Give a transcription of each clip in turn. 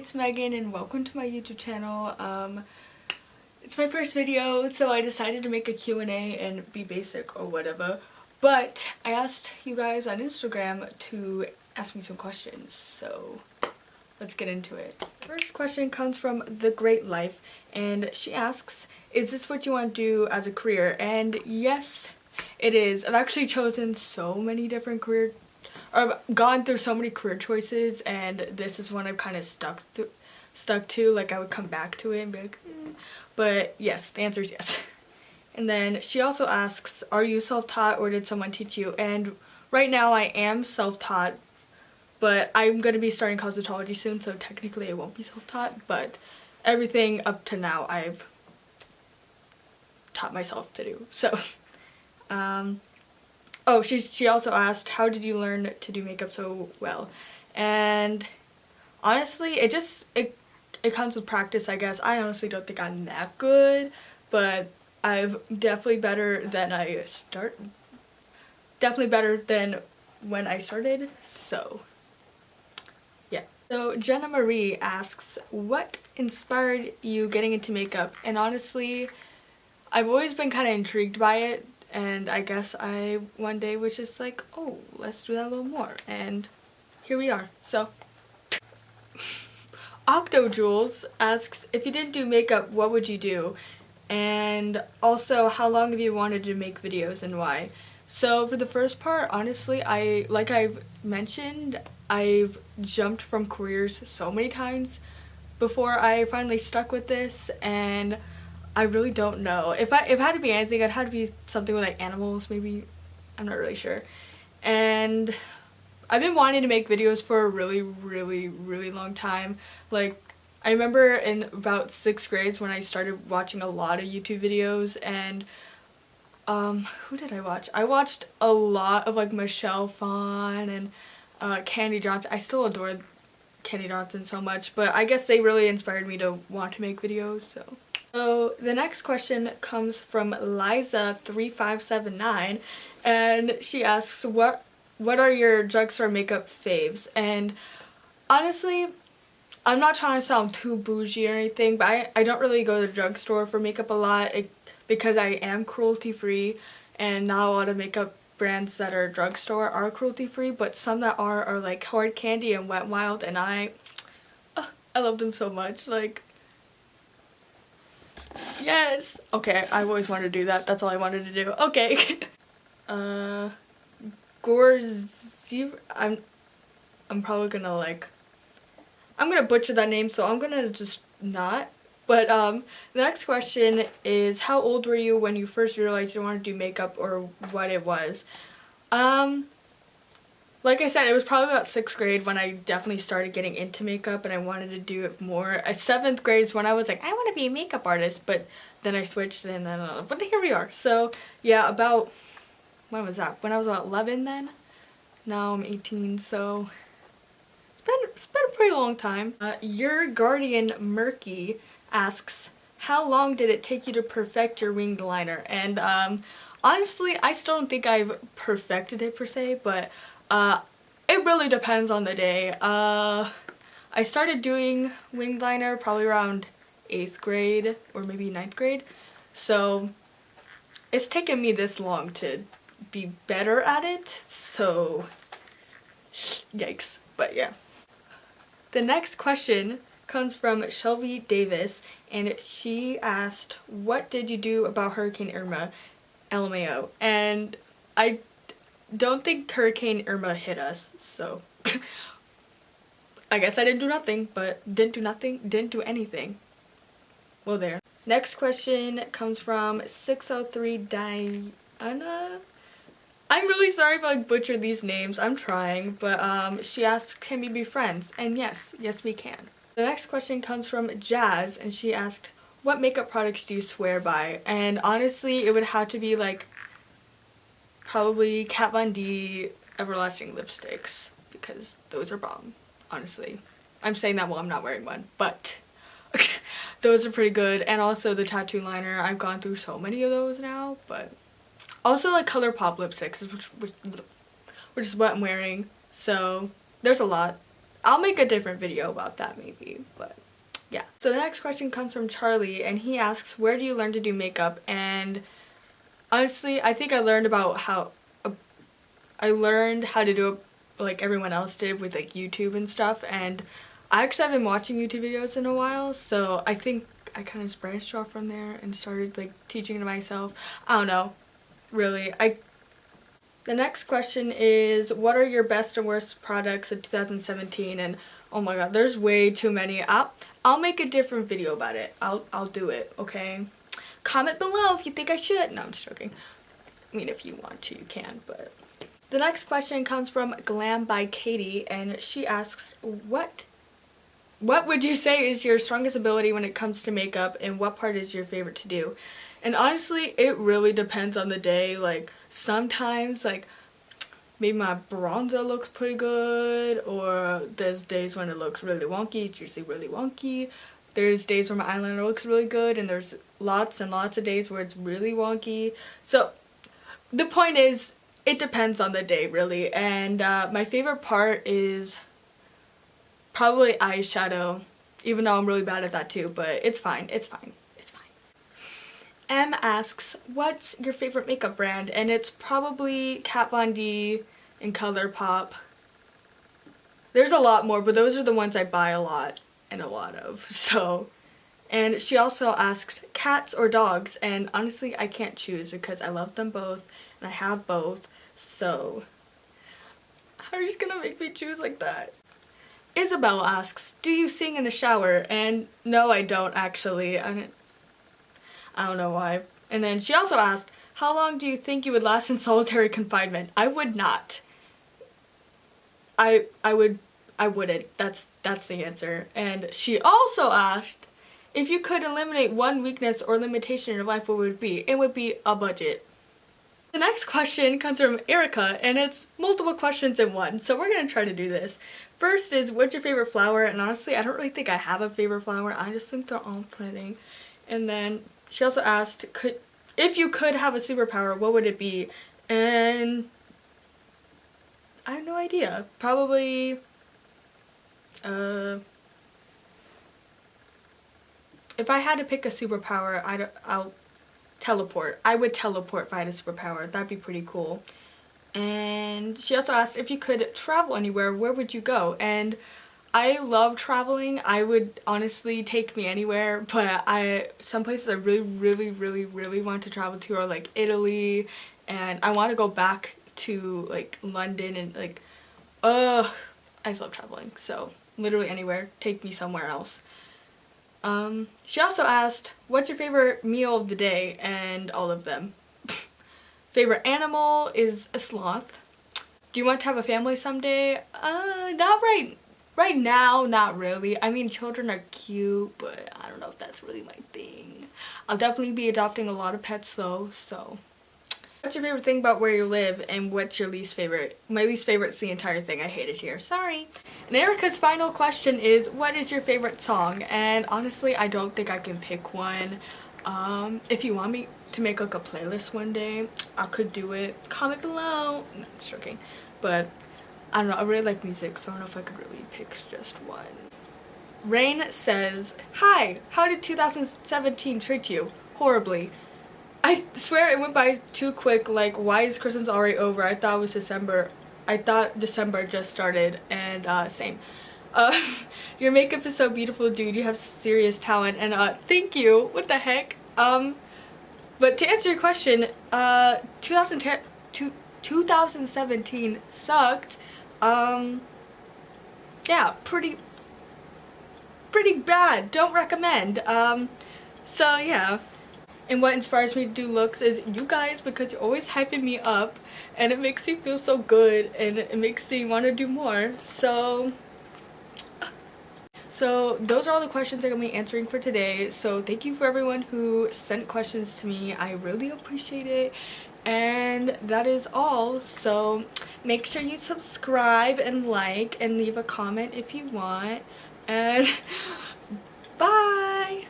it's Megan and welcome to my YouTube channel. It's my first video, so I decided to make a Q&A and be basic or whatever. But I asked you guys on Instagram to ask me some questions, so let's get into it. First question comes from The Great Life, and she asks, is this what you want to do as a career? And yes, it is. I've actually chosen so many different I've gone through so many career choices, and this is one I've kind of stuck to. Like, I would come back to it and be like, But yes, the answer is yes. And then she also asks, are you self-taught or did someone teach you? And right now I am self-taught, but I'm going to be starting cosmetology soon, so technically I won't be self-taught, but everything up to now I've taught myself to do. So, oh, she also asked, how did you learn to do makeup so well? And honestly, it comes with practice, I guess. I honestly don't think I'm that good, but I've definitely better than when I started, so yeah. So Jenna Marie asks, what inspired you getting into makeup? And honestly, I've always been kind of intrigued by it, and I guess I one day was just like, oh, let's do that a little more, and here we are. So Octo Jules asks, if you didn't do makeup, what would you do? And also, how long have you wanted to make videos and why? So for the first part, honestly, like I've mentioned, I've jumped from careers so many times before I finally stuck with this, and I really don't know. If it had to be anything, it had to be something with like animals, maybe. I'm not really sure. And I've been wanting to make videos for a really long time. Like, I remember in about 6th grade when I started watching a lot of YouTube videos, and who did I watch? I watched a lot of like Michelle Phan and Candy Johnson. I still adore Candy Johnson so much, but I guess they really inspired me to want to make videos. So the next question comes from Liza3579, and she asks, what are your drugstore makeup faves? And honestly, I'm not trying to sound too bougie or anything, but I don't really go to the drugstore for makeup a lot because I am cruelty-free, and not a lot of makeup brands that are drugstore are cruelty-free, but some that are like Hard Candy and Wet n Wild, and I love them so much. Like, yes! Okay, I've always wanted to do that. That's all I wanted to do. Okay. I'm probably gonna I'm gonna butcher that name, so I'm gonna just not. But the next question is, how old were you when you first realized you wanted to do makeup, or what it was? Like I said, it was probably about 6th grade when I definitely started getting into makeup and I wanted to do it more. 7th grade is when I was like, I want to be a makeup artist, but then I switched, and then but here we are. So yeah, about, when was that? When I was about 11 then? Now I'm 18, so it's been a pretty long time. Your Guardian Murky asks, how long did it take you to perfect your winged liner? And honestly, I still don't think I've perfected it per se, but it really depends on the day. I started doing winged liner probably around 8th grade or maybe 9th grade, so it's taken me this long to be better at it, so yikes. But yeah. The next question comes from Shelby Davis, and she asked, what did you do about Hurricane Irma? LMAO. And I don't think Hurricane Irma hit us, so I guess I didn't do nothing, but didn't do anything. Well, there. Next question comes from 603 Diana. I'm really sorry if I butchered these names. I'm trying, but she asks, can we be friends? And yes we can. The next question comes from Jazz, and she asked, what makeup products do you swear by? And honestly, it would have to be like probably Kat Von D Everlasting lipsticks, because those are bomb, honestly. I'm saying that while I'm not wearing one, but those are pretty good. And also the tattoo liner. I've gone through so many of those now, but also like ColourPop lipsticks, which is what I'm wearing. So there's a lot. I'll make a different video about that maybe, but yeah. So the next question comes from Charlie, and he asks, where do you learn to do makeup? And honestly, I think I learned how to do it like everyone else did with like YouTube and stuff, and I actually haven't been watching YouTube videos in a while, so I think I kind of just branched off from there and started like teaching it myself. I don't know, really. The next question is, what are your best and worst products of 2017? And oh my god, there's way too many. I'll make a different video about it. I'll do it, okay? Comment below if you think I should. No, I'm just joking. I mean, if you want to, you can, but... The next question comes from Glam by Katie, and she asks, what would you say is your strongest ability when it comes to makeup, and what part is your favorite to do? And honestly, it really depends on the day. Like, sometimes, like, maybe my bronzer looks pretty good, or there's days when it looks really wonky. It's usually really wonky. There's days where my eyeliner looks really good, and there's lots and lots of days where it's really wonky. So, the point is, it depends on the day, really. And my favorite part is probably eyeshadow, even though I'm really bad at that too, but it's fine, it's fine, it's fine. M asks, what's your favorite makeup brand? And it's probably Kat Von D and ColourPop. There's a lot more, but those are the ones I buy a lot and a lot of, so. And she also asked, cats or dogs? And honestly, I can't choose because I love them both and I have both, so how are you just gonna make me choose like that? Isabel asks, do you sing in the shower? And no, I don't actually. I don't know why. And then she also asked, how long do you think you would last in solitary confinement? I would not. I wouldn't. That's the answer. And she also asked, if you could eliminate one weakness or limitation in your life, what would it be? It would be a budget. The next question comes from Erica, and it's multiple questions in one, so we're going to try to do this. First is, what's your favorite flower? And honestly, I don't really think I have a favorite flower. I just think they're all pretty. And then she also asked, if you could have a superpower, what would it be? And I have no idea. Probably, if I had to pick a superpower, I'll teleport. I would teleport if I had a superpower. That'd be pretty cool. And she also asked, if you could travel anywhere, where would you go? And I love traveling. I would honestly take me anywhere, but some places I really want to travel to are like Italy, and I want to go back to like London, and like, I just love traveling. So literally anywhere, take me somewhere else. She also asked, what's your favorite meal of the day? And all of them. Favorite animal is a sloth. Do you want to have a family someday? Not right now, not really. I mean, children are cute, but I don't know if that's really my thing. I'll definitely be adopting a lot of pets though, so. What's your favorite thing about where you live, and what's your least favorite? My least favorite's the entire thing. I hate it here. Sorry. And Erica's final question is, what is your favorite song? And honestly, I don't think I can pick one. If you want me to make like a playlist one day, I could do it. Comment below. No, I'm just joking. But I don't know. I really like music, so I don't know if I could really pick just one. Rain says, hi, how did 2017 treat you? Horribly. I swear it went by too quick. Like, why is Christmas already over? I thought it was December. I thought December just started, and same. Your makeup is so beautiful, dude. You have serious talent, and thank you. What the heck? But to answer your question, 2017 sucked. Yeah, pretty bad. Don't recommend. So yeah. And what inspires me to do looks is you guys, because you're always hyping me up, and it makes me feel so good, and it makes me want to do more. So those are all the questions I'm going to be answering for today. So thank you for everyone who sent questions to me. I really appreciate it. And that is all. So make sure you subscribe and like and leave a comment if you want. And bye!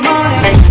Money.